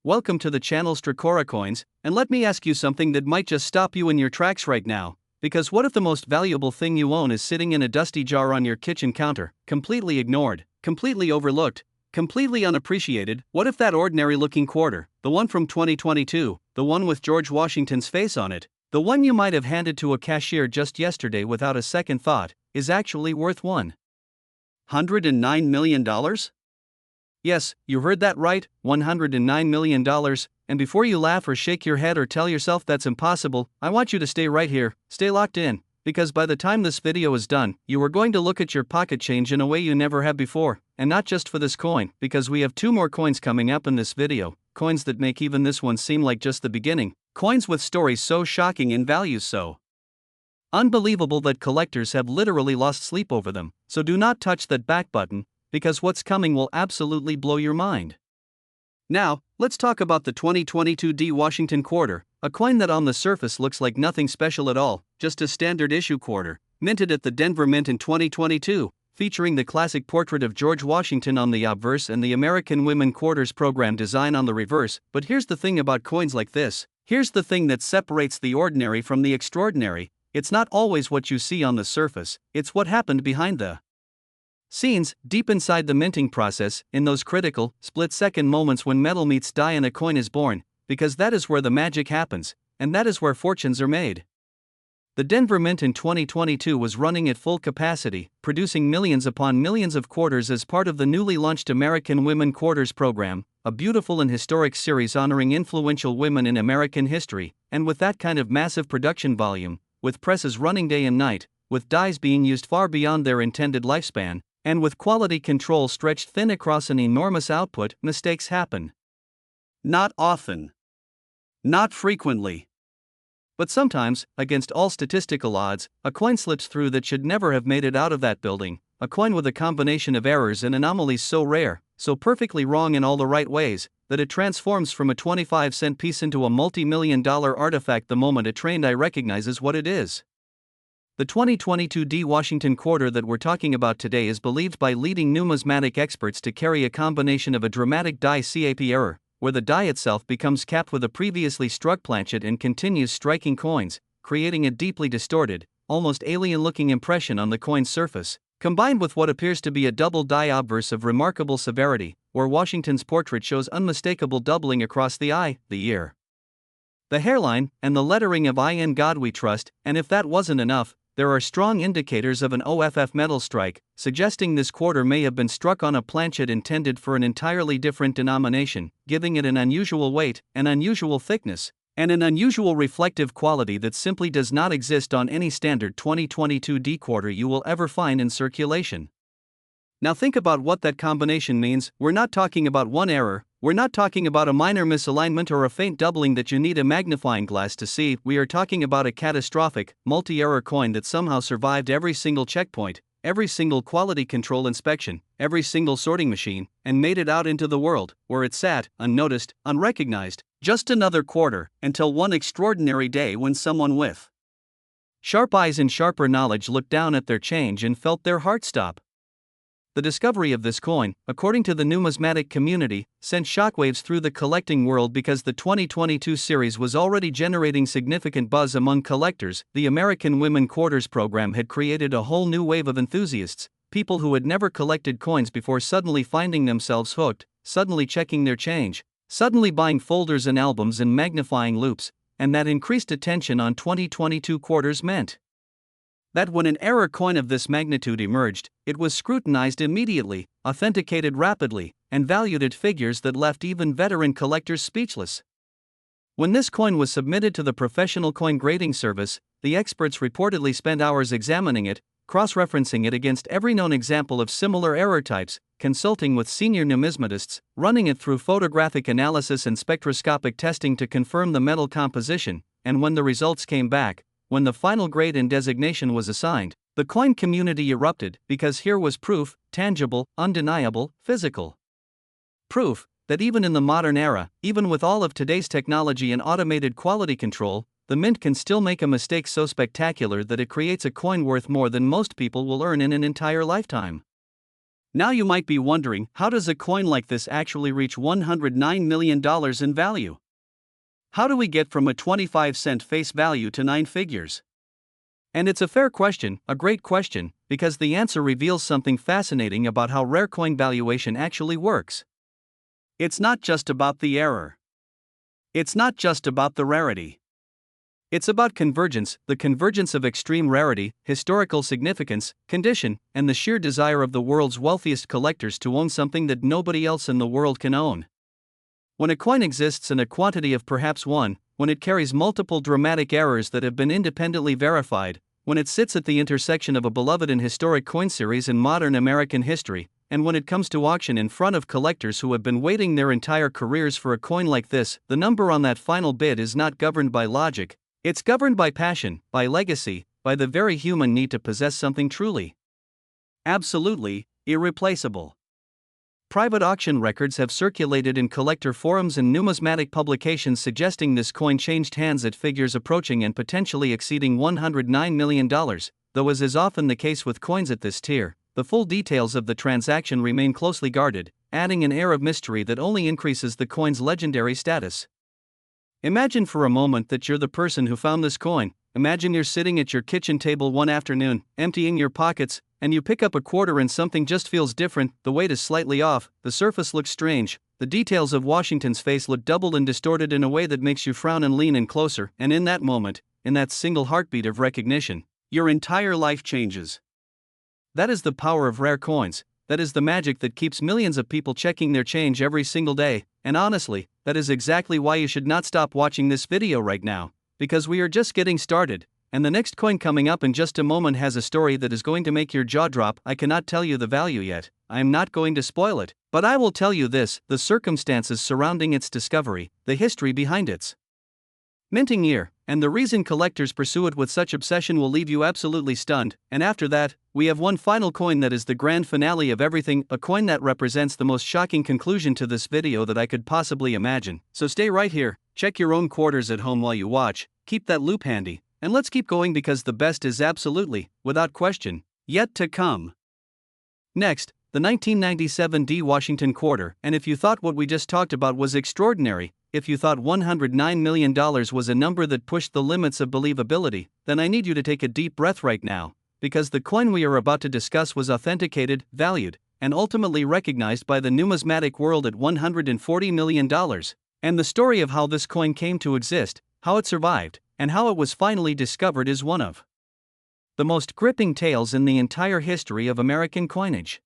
Welcome to the channel Strikora Coins, and let me ask you something that might just stop you in your tracks right now. Because what if the most valuable thing you own is sitting in a dusty jar on your kitchen counter, completely ignored, completely overlooked, completely unappreciated? What if that ordinary looking quarter, the one from 2022, the one with George Washington's face on it, the one you might have handed to a cashier just yesterday without a second thought, is actually worth $109 million? Yes, you heard that right, $109 million, and before you laugh or shake your head or tell yourself that's impossible, I want you to stay right here, stay locked in, because by the time this video is done, you are going to look at your pocket change in a way you never have before, and not just for this coin, because we have two more coins coming up in this video, coins that make even this one seem like just the beginning, coins with stories so shocking and values so unbelievable that collectors have literally lost sleep over them, so do not touch that back button, because what's coming will absolutely blow your mind. Now, let's talk about the 2022 D Washington quarter, a coin that on the surface looks like nothing special at all, just a standard issue quarter, minted at the Denver Mint in 2022, featuring the classic portrait of George Washington on the obverse and the American Women Quarters program design on the reverse. But here's the thing about coins like this, here's the thing that separates the ordinary from the extraordinary, it's not always what you see on the surface, it's what happened behind the scenes, deep inside the minting process, in those critical, split-second moments when metal meets die and a coin is born, because that is where the magic happens, and that is where fortunes are made. The Denver Mint in 2022 was running at full capacity, producing millions upon millions of quarters as part of the newly launched American Women Quarters program, a beautiful and historic series honoring influential women in American history, and with that kind of massive production volume, with presses running day and night, with dies being used far beyond their intended lifespan, and with quality control stretched thin across an enormous output, mistakes happen. Not often. Not frequently. But sometimes, against all statistical odds, a coin slips through that should never have made it out of that building, a coin with a combination of errors and anomalies so rare, so perfectly wrong in all the right ways, that it transforms from a 25-cent piece into a multi-million-dollar artifact the moment a trained eye recognizes what it is. The 2022 D Washington quarter that we're talking about today is believed by leading numismatic experts to carry a combination of a dramatic die cap error, where the die itself becomes capped with a previously struck planchet and continues striking coins, creating a deeply distorted, almost alien-looking impression on the coin's surface, combined with what appears to be a double die obverse of remarkable severity, where Washington's portrait shows unmistakable doubling across the eye, the ear, the hairline, and the lettering of "In God We Trust," and if that wasn't enough, there are strong indicators of an OFF metal strike, suggesting this quarter may have been struck on a planchet intended for an entirely different denomination, giving it an unusual weight, an unusual thickness, and an unusual reflective quality that simply does not exist on any standard 2022 D quarter you will ever find in circulation. Now think about what that combination means. We're not talking about one error, we're not talking about a minor misalignment or a faint doubling that you need a magnifying glass to see. We are talking about a catastrophic, multi-error coin that somehow survived every single checkpoint, every single quality control inspection, every single sorting machine, and made it out into the world, where it sat, unnoticed, unrecognized, just another quarter, until one extraordinary day when someone with sharp eyes and sharper knowledge looked down at their change and felt their heart stop. The discovery of this coin, according to the numismatic community, sent shockwaves through the collecting world because the 2022 series was already generating significant buzz among collectors. The American Women Quarters program had created a whole new wave of enthusiasts, people who had never collected coins before suddenly finding themselves hooked, suddenly checking their change, suddenly buying folders and albums and magnifying loupes, and that increased attention on 2022 quarters meant that when an error coin of this magnitude emerged, it was scrutinized immediately, authenticated rapidly, and valued at figures that left even veteran collectors speechless. When this coin was submitted to the professional coin grading service, the experts reportedly spent hours examining it, cross-referencing it against every known example of similar error types, consulting with senior numismatists, running it through photographic analysis and spectroscopic testing to confirm the metal composition, and when the results came back, when the final grade and designation was assigned, the coin community erupted, because here was proof, tangible, undeniable, physical proof, that even in the modern era, even with all of today's technology and automated quality control, the mint can still make a mistake so spectacular that it creates a coin worth more than most people will earn in an entire lifetime. Now you might be wondering, how does a coin like this actually reach $109 million in value? How do we get from a 25-cent face value to 9 figures? And it's a fair question, a great question, because the answer reveals something fascinating about how rare coin valuation actually works. It's not just about the error. It's not just about the rarity. It's about convergence, the convergence of extreme rarity, historical significance, condition, and the sheer desire of the world's wealthiest collectors to own something that nobody else in the world can own. When a coin exists in a quantity of perhaps one, when it carries multiple dramatic errors that have been independently verified, when it sits at the intersection of a beloved and historic coin series in modern American history, and when it comes to auction in front of collectors who have been waiting their entire careers for a coin like this, the number on that final bid is not governed by logic. It's governed by passion, by legacy, by the very human need to possess something truly absolutely irreplaceable. Private auction records have circulated in collector forums and numismatic publications suggesting this coin changed hands at figures approaching and potentially exceeding $109 million, though as is often the case with coins at this tier, the full details of the transaction remain closely guarded, adding an air of mystery that only increases the coin's legendary status. Imagine for a moment that you're the person who found this coin. Imagine you're sitting at your kitchen table one afternoon, emptying your pockets, and you pick up a quarter and something just feels different. The weight is slightly off, the surface looks strange, the details of Washington's face look doubled and distorted in a way that makes you frown and lean in closer, and in that moment, in that single heartbeat of recognition, your entire life changes. That is the power of rare coins. That is the magic that keeps millions of people checking their change every single day, and honestly, that is exactly why you should not stop watching this video right now, because we are just getting started, and the next coin coming up in just a moment has a story that is going to make your jaw drop. I cannot tell you the value yet, I am not going to spoil it, but I will tell you this: the circumstances surrounding its discovery, the history behind its minting year, and the reason collectors pursue it with such obsession will leave you absolutely stunned. And after that, we have one final coin that is the grand finale of everything, a coin that represents the most shocking conclusion to this video that I could possibly imagine. So stay right here, check your own quarters at home while you watch, keep that loop handy, and let's keep going because the best is absolutely, without question, yet to come. Next, the 1997 D Washington quarter, and if you thought what we just talked about was extraordinary, if you thought $109 million was a number that pushed the limits of believability, then I need you to take a deep breath right now, because the coin we are about to discuss was authenticated, valued, and ultimately recognized by the numismatic world at $140 million. And the story of how this coin came to exist, how it survived, and how it was finally discovered is one of the most gripping tales in the entire history of American coinage.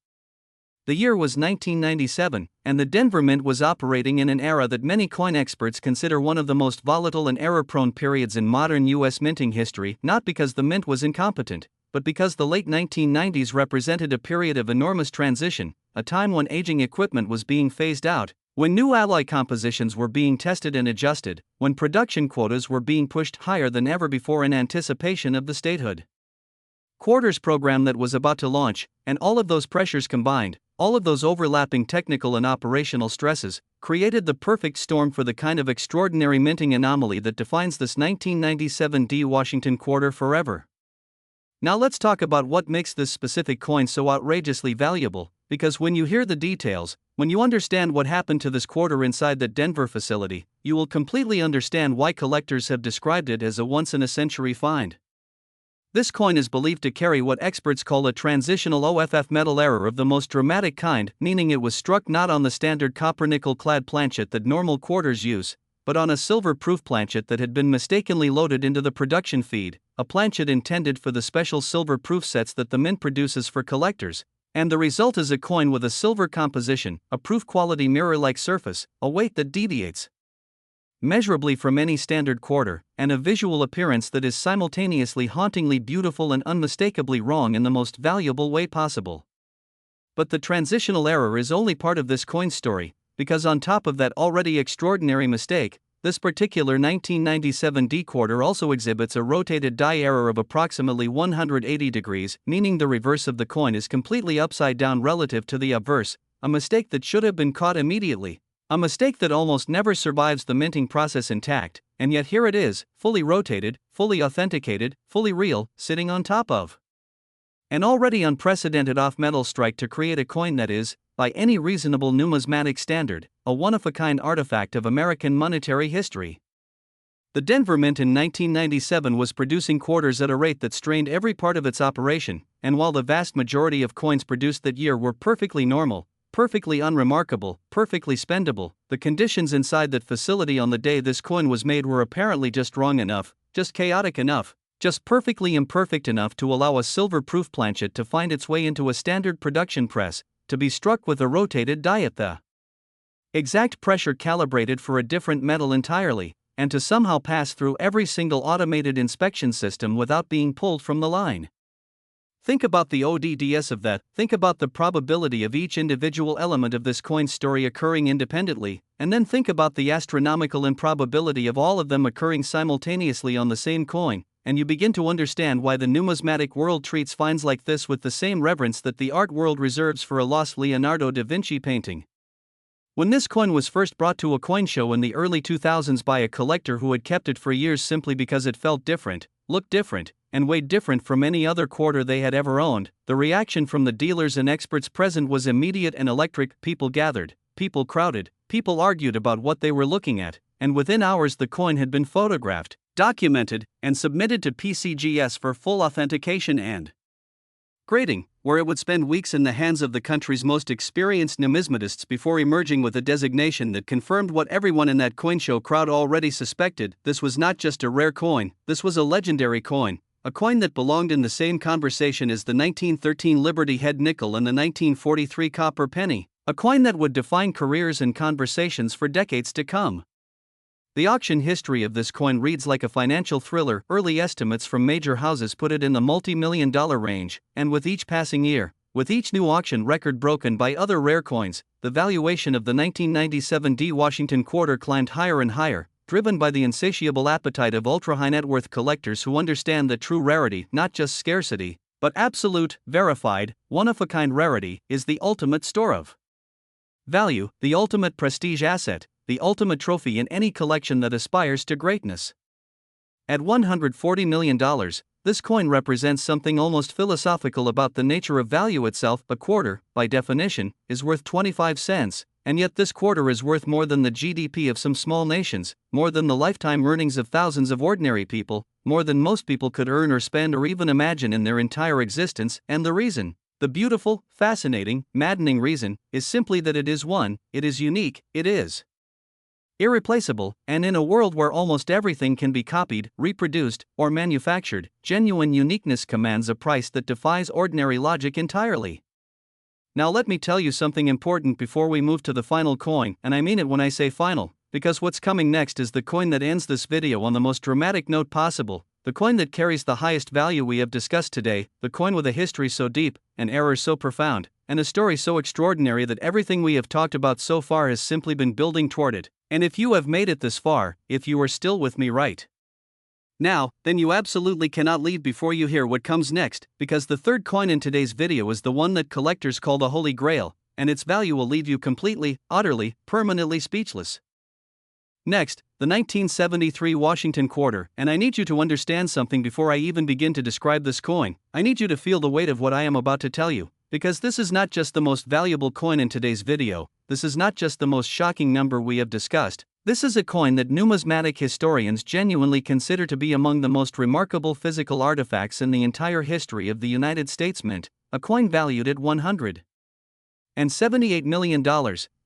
The year was 1997, and the Denver Mint was operating in an era that many coin experts consider one of the most volatile and error-prone periods in modern U.S. minting history, not because the mint was incompetent, but because the late 1990s represented a period of enormous transition, a time when aging equipment was being phased out, when new alloy compositions were being tested and adjusted, when production quotas were being pushed higher than ever before in anticipation of the statehood quarters program that was about to launch, and all of those pressures combined, all of those overlapping technical and operational stresses, created the perfect storm for the kind of extraordinary minting anomaly that defines this 1997 D Washington quarter forever. Now let's talk about what makes this specific coin so outrageously valuable, because when you hear the details, when you understand what happened to this quarter inside the Denver facility, you will completely understand why collectors have described it as a once-in-a-century find. This coin is believed to carry what experts call a transitional OFF metal error of the most dramatic kind, meaning it was struck not on the standard copper-nickel clad planchet that normal quarters use, but on a silver-proof planchet that had been mistakenly loaded into the production feed, a planchet intended for the special silver-proof sets that the mint produces for collectors, and the result is a coin with a silver composition, a proof-quality mirror-like surface, a weight that deviates measurably from any standard quarter, and a visual appearance that is simultaneously hauntingly beautiful and unmistakably wrong in the most valuable way possible. But the transitional error is only part of this coin story, because on top of that already extraordinary mistake, this particular 1997 D quarter also exhibits a rotated die error of approximately 180 degrees, meaning the reverse of the coin is completely upside down relative to the obverse, a mistake that should have been caught immediately. A mistake that almost never survives the minting process intact, and yet here it is, fully rotated, fully authenticated, fully real, sitting on top of An already unprecedented off-metal strike to create a coin that is, by any reasonable numismatic standard, a one-of-a-kind artifact of American monetary history. The Denver Mint in 1997 was producing quarters at a rate that strained every part of its operation, and while the vast majority of coins produced that year were perfectly normal, perfectly unremarkable, perfectly spendable, the conditions inside that facility on the day this coin was made were apparently just wrong enough, just chaotic enough, just perfectly imperfect enough to allow a silver-proof planchet to find its way into a standard production press, to be struck with a rotated die at the exact pressure calibrated for a different metal entirely, and to somehow pass through every single automated inspection system without being pulled from the line. Think about the odds of that, think about the probability of each individual element of this coin's story occurring independently, and then think about the astronomical improbability of all of them occurring simultaneously on the same coin, and you begin to understand why the numismatic world treats finds like this with the same reverence that the art world reserves for a lost Leonardo da Vinci painting. When this coin was first brought to a coin show in the early 2000s by a collector who had kept it for years simply because it felt different, looked different, and weighed different from any other quarter they had ever owned, the reaction from the dealers and experts present was immediate and electric. People gathered, people crowded, people argued about what they were looking at, and within hours the coin had been photographed, documented, and submitted to PCGS for full authentication and grading, where it would spend weeks in the hands of the country's most experienced numismatists before emerging with a designation that confirmed what everyone in that coin show crowd already suspected. This was not just a rare coin, this was a legendary coin, a coin that belonged in the same conversation as the 1913 Liberty Head nickel and the 1943 copper penny, a coin that would define careers and conversations for decades to come. The auction history of this coin reads like a financial thriller. Early estimates from major houses put it in the multi-million-dollar range, and with each passing year, with each new auction record broken by other rare coins, the valuation of the 1997 D Washington quarter climbed higher and higher, driven by the insatiable appetite of ultra-high net worth collectors who understand that true rarity, not just scarcity, but absolute, verified, one-of-a-kind rarity, is the ultimate store of value, the ultimate prestige asset, the ultimate trophy in any collection that aspires to greatness. At $140 million, this coin represents something almost philosophical about the nature of value itself. A quarter, by definition, is worth 25 cents, and yet this quarter is worth more than the GDP of some small nations, more than the lifetime earnings of thousands of ordinary people, more than most people could earn or spend or even imagine in their entire existence. And the reason, the beautiful, fascinating, maddening reason, is simply that it is one, it is unique, it is irreplaceable, and in a world where almost everything can be copied, reproduced, or manufactured, genuine uniqueness commands a price that defies ordinary logic entirely. Now let me tell you something important before we move to the final coin, and I mean it when I say final, because what's coming next is the coin that ends this video on the most dramatic note possible, the coin that carries the highest value we have discussed today, the coin with a history so deep, an error so profound, and a story so extraordinary that everything we have talked about so far has simply been building toward it. And if you have made it this far, if you are still with me right now, then you absolutely cannot leave before you hear what comes next, because the third coin in today's video is the one that collectors call the Holy Grail, and its value will leave you completely, utterly, permanently speechless. Next, the 1973 Washington quarter, and I need you to understand something before I even begin to describe this coin. I need you to feel the weight of what I am about to tell you, because this is not just the most valuable coin in today's video, this is not just the most shocking number we have discussed, this is a coin that numismatic historians genuinely consider to be among the most remarkable physical artifacts in the entire history of the United States Mint, a coin valued at $178 million,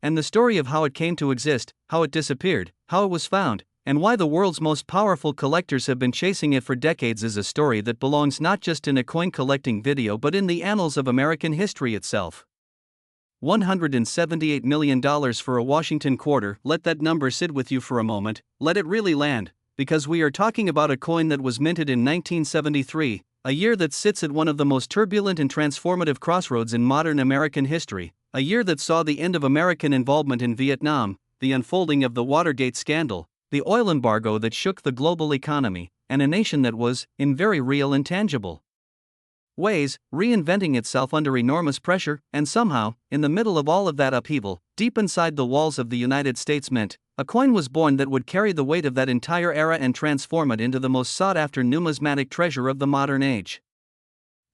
and the story of how it came to exist, how it disappeared, how it was found, and why the world's most powerful collectors have been chasing it for decades is a story that belongs not just in a coin collecting video but in the annals of American history itself. $178 million for a Washington quarter. Let that number sit with you for a moment, let it really land, because we are talking about a coin that was minted in 1973, a year that sits at one of the most turbulent and transformative crossroads in modern American history, a year that saw the end of American involvement in Vietnam, the unfolding of the Watergate scandal, the oil embargo that shook the global economy, and a nation that was, in very real and tangible ways, reinventing itself under enormous pressure, and somehow, in the middle of all of that upheaval, deep inside the walls of the United States Mint, a coin was born that would carry the weight of that entire era and transform it into the most sought-after numismatic treasure of the modern age.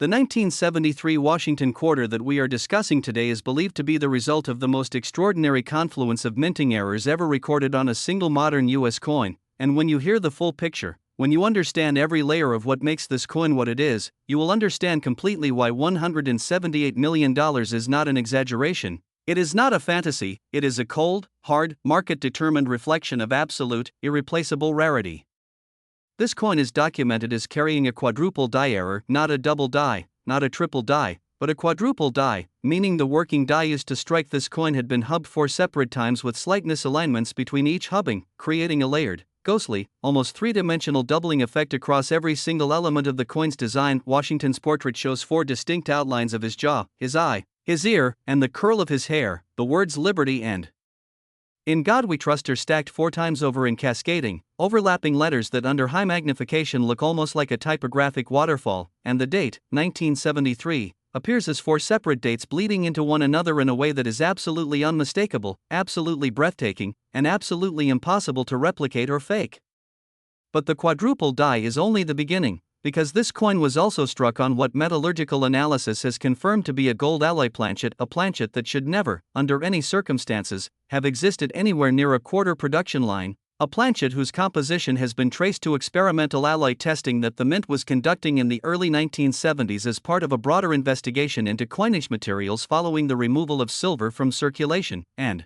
The 1973 Washington quarter that we are discussing today is believed to be the result of the most extraordinary confluence of minting errors ever recorded on a single modern U.S. coin, and when you hear the full picture, when you understand every layer of what makes this coin what it is, you will understand completely why $178 million is not an exaggeration. It is not a fantasy, it is a cold, hard, market-determined reflection of absolute, irreplaceable rarity. This coin is documented as carrying a quadruple die error, not a double die, not a triple die, but a quadruple die, meaning the working die used to strike this coin had been hubbed 4 separate times with slight misalignments between each hubbing, creating a layered, ghostly, almost three-dimensional doubling effect across every single element of the coin's design. Washington's portrait shows 4 distinct outlines of his jaw, his eye, his ear, and the curl of his hair. The words Liberty and In God We Trust are stacked 4 times over in cascading, overlapping letters that under high magnification look almost like a typographic waterfall, and the date, 1973, appears as 4 separate dates bleeding into one another in a way that is absolutely unmistakable, absolutely breathtaking, and absolutely impossible to replicate or fake. But the quadruple die is only the beginning, because this coin was also struck on what metallurgical analysis has confirmed to be a gold alloy planchet, a planchet that should never, under any circumstances, have existed anywhere near a quarter production line, a planchet whose composition has been traced to experimental alloy testing that the Mint was conducting in the early 1970s as part of a broader investigation into coinage materials following the removal of silver from circulation, and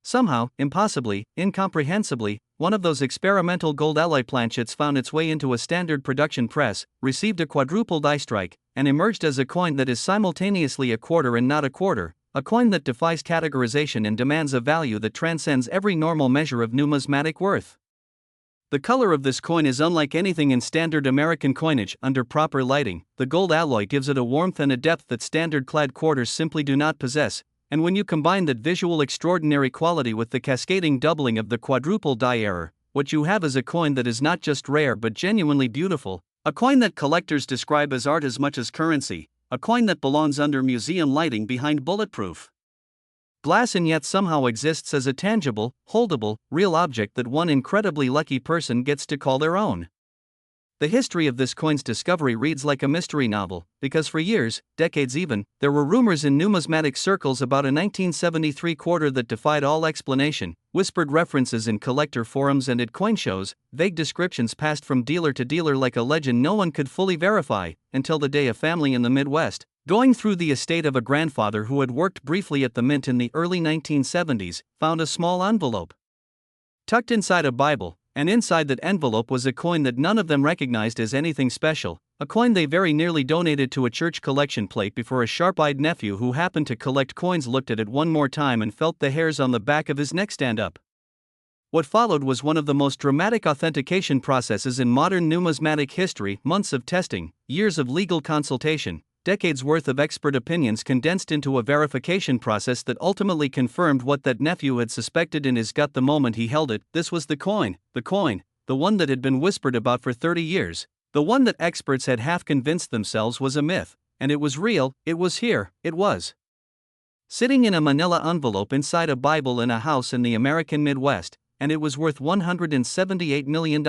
somehow, impossibly, incomprehensibly, one of those experimental gold alloy planchets found its way into a standard production press, received a quadruple die strike, and emerged as a coin that is simultaneously a quarter and not a quarter, a coin that defies categorization and demands a value that transcends every normal measure of numismatic worth. The color of this coin is unlike anything in standard American coinage. Under proper lighting, the gold alloy gives it a warmth and a depth that standard clad quarters simply do not possess. And when you combine that visual extraordinary quality with the cascading doubling of the quadruple die error, what you have is a coin that is not just rare but genuinely beautiful, a coin that collectors describe as art as much as currency, a coin that belongs under museum lighting behind bulletproof glass and yet somehow exists as a tangible, holdable, real object that one incredibly lucky person gets to call their own. The history of this coin's discovery reads like a mystery novel, because for years, decades even, there were rumors in numismatic circles about a 1973 quarter that defied all explanation, whispered references in collector forums and at coin shows, vague descriptions passed from dealer to dealer like a legend no one could fully verify, until the day a family in the Midwest, going through the estate of a grandfather who had worked briefly at the Mint in the early 1970s, found a small envelope tucked inside a Bible. And inside that envelope was a coin that none of them recognized as anything special, a coin they very nearly donated to a church collection plate before a sharp-eyed nephew who happened to collect coins looked at it one more time and felt the hairs on the back of his neck stand up. What followed was one of the most dramatic authentication processes in modern numismatic history: months of testing, years of legal consultation, decades worth of expert opinions condensed into a verification process that ultimately confirmed what that nephew had suspected in his gut the moment he held it. This was the coin, the one that had been whispered about for 30 years, the one that experts had half convinced themselves was a myth, and it was real. It was here, it was sitting in a manila envelope inside a Bible in a house in the American Midwest, and it was worth $178 million.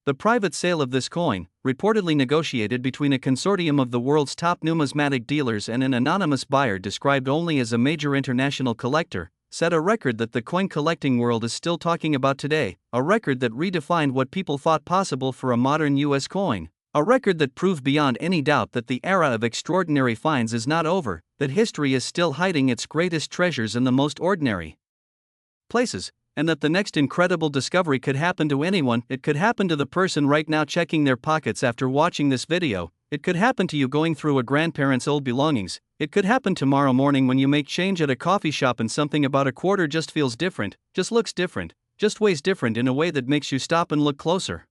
The private sale of this coin, reportedly negotiated between a consortium of the world's top numismatic dealers and an anonymous buyer described only as a major international collector, set a record that the coin collecting world is still talking about today, a record that redefined what people thought possible for a modern U.S. coin, a record that proved beyond any doubt that the era of extraordinary finds is not over, that history is still hiding its greatest treasures in the most ordinary places, and that the next incredible discovery could happen to anyone. It could happen to the person right now checking their pockets after watching this video. It could happen to you going through a grandparent's old belongings. It could happen tomorrow morning when you make change at a coffee shop and something about a quarter just feels different, just looks different, just weighs different in a way that makes you stop and look closer.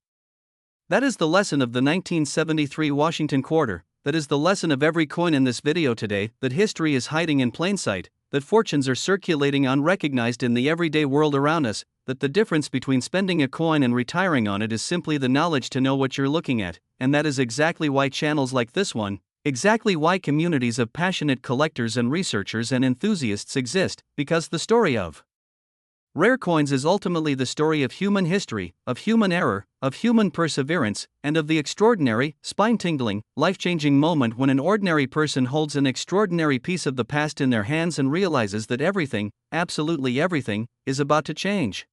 That is the lesson of the 1973 Washington quarter. That is the lesson of every coin in this video today, that history is hiding in plain sight, that fortunes are circulating unrecognized in the everyday world around us, that the difference between spending a coin and retiring on it is simply the knowledge to know what you're looking at, and that is exactly why channels like this one, exactly why communities of passionate collectors and researchers and enthusiasts exist, because the story of Rare coins is ultimately the story of human history, of human error, of human perseverance, and of the extraordinary, spine-tingling, life-changing moment when an ordinary person holds an extraordinary piece of the past in their hands and realizes that everything, absolutely everything, is about to change.